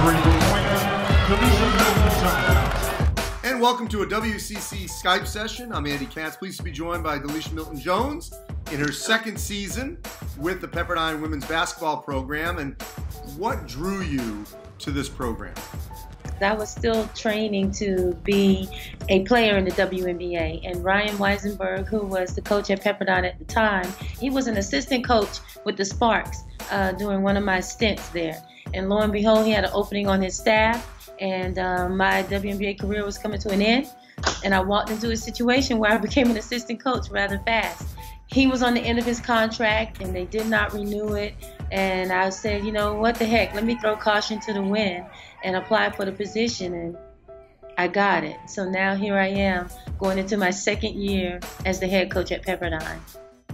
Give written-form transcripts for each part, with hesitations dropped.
three-pointer, Delisha Milton-Jones. And welcome to a WCC Skype session. I'm Andy Katz, pleased to be joined by Delisha Milton-Jones in her second season with the Pepperdine women's basketball program. And what drew you to this program? I was still training to be a player in the WNBA, and Ryan Weisenberg, who was the coach at Pepperdine at the time, he was an assistant coach with the Sparks during one of my stints there. And lo and behold, he had an opening on his staff, and my WNBA career was coming to an end, and I walked into a situation where I became an assistant coach rather fast. He was on the end of his contract, and they did not renew it. And I said, you know, what the heck, let me throw caution to the wind and apply for the position, and I got it. So now here I am going into my second year as the head coach at Pepperdine.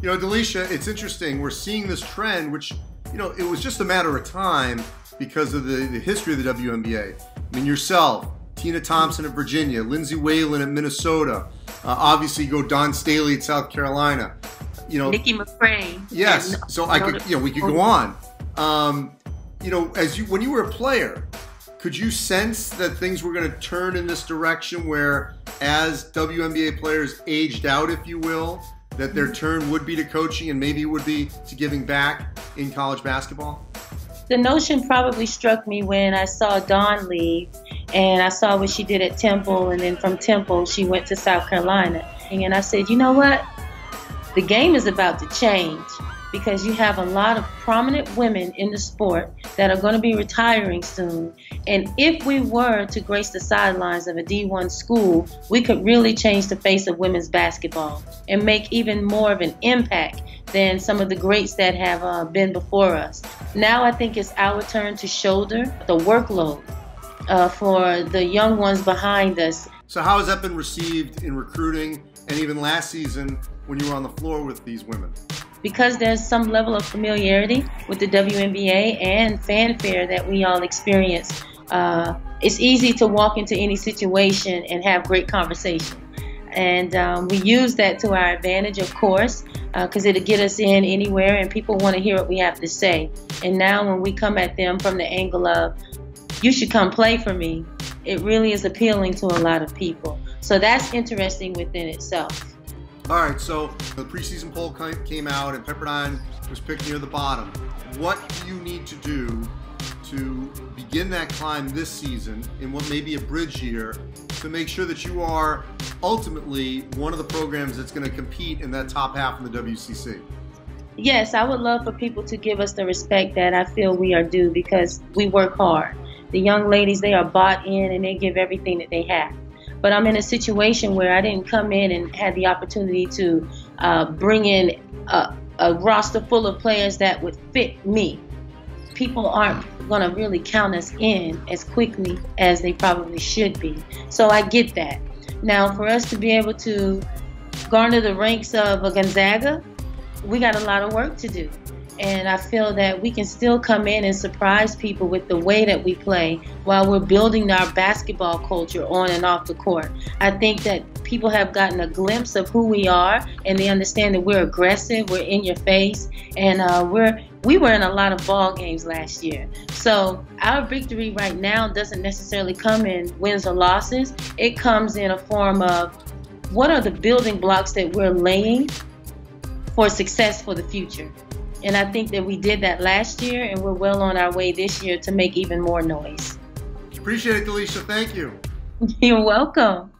You know, Delisha, it's interesting. We're seeing this trend, which, you know, it was just a matter of time because of the history of the WNBA. I mean, yourself, Tina Thompson at Virginia, Lindsay Whalen at Minnesota, obviously you go Don Staley at South Carolina. You know, Nikki McCray. Yes, so I could, you know, we could go on. You know, when you were a player, could you sense that things were going to turn in this direction where, as WNBA players aged out, if you will, that their turn would be to coaching and maybe it would be to giving back in college basketball? The notion probably struck me when I saw Dawn leave, and I saw what she did at Temple, and then from Temple she went to South Carolina. And I said, you know what? The game is about to change because you have a lot of prominent women in the sport that are going to be retiring soon. And if we were to grace the sidelines of a D1 school, we could really change the face of women's basketball and make even more of an impact than some of the greats that have been before us. Now I think it's our turn to shoulder the workload for the young ones behind us. So how has that been received in recruiting and even last season when you were on the floor with these women? Because there's some level of familiarity with the WNBA and fanfare that we all experience, it's easy to walk into any situation and have great conversation. And we use that to our advantage, of course, because it'll get us in anywhere and people want to hear what we have to say. And now when we come at them from the angle of, you should come play for me, it really is appealing to a lot of people. So that's interesting within itself. All right, so the preseason poll came out and Pepperdine was picked near the bottom. What do you need to do to begin that climb this season in what may be a bridge year to make sure that you are ultimately one of the programs that's going to compete in that top half in the WCC? Yes, I would love for people to give us the respect that I feel we are due because we work hard. The young ladies, they are bought in and they give everything that they have. But I'm in a situation where I didn't come in and had the opportunity to bring in a roster full of players that would fit me. People aren't going to really count us in as quickly as they probably should be. So I get that. Now, for us to be able to garner the ranks of a Gonzaga, we got a lot of work to do. And I feel that we can still come in and surprise people with the way that we play while we're building our basketball culture on and off the court. I think that people have gotten a glimpse of who we are and they understand that we're aggressive, we're in your face, and we were in a lot of ball games last year. So our victory right now doesn't necessarily come in wins or losses. It comes in a form of what are the building blocks that we're laying for success for the future. And I think that we did that last year, and we're well on our way this year to make even more noise. Appreciate it, Delisha. Thank you. You're welcome.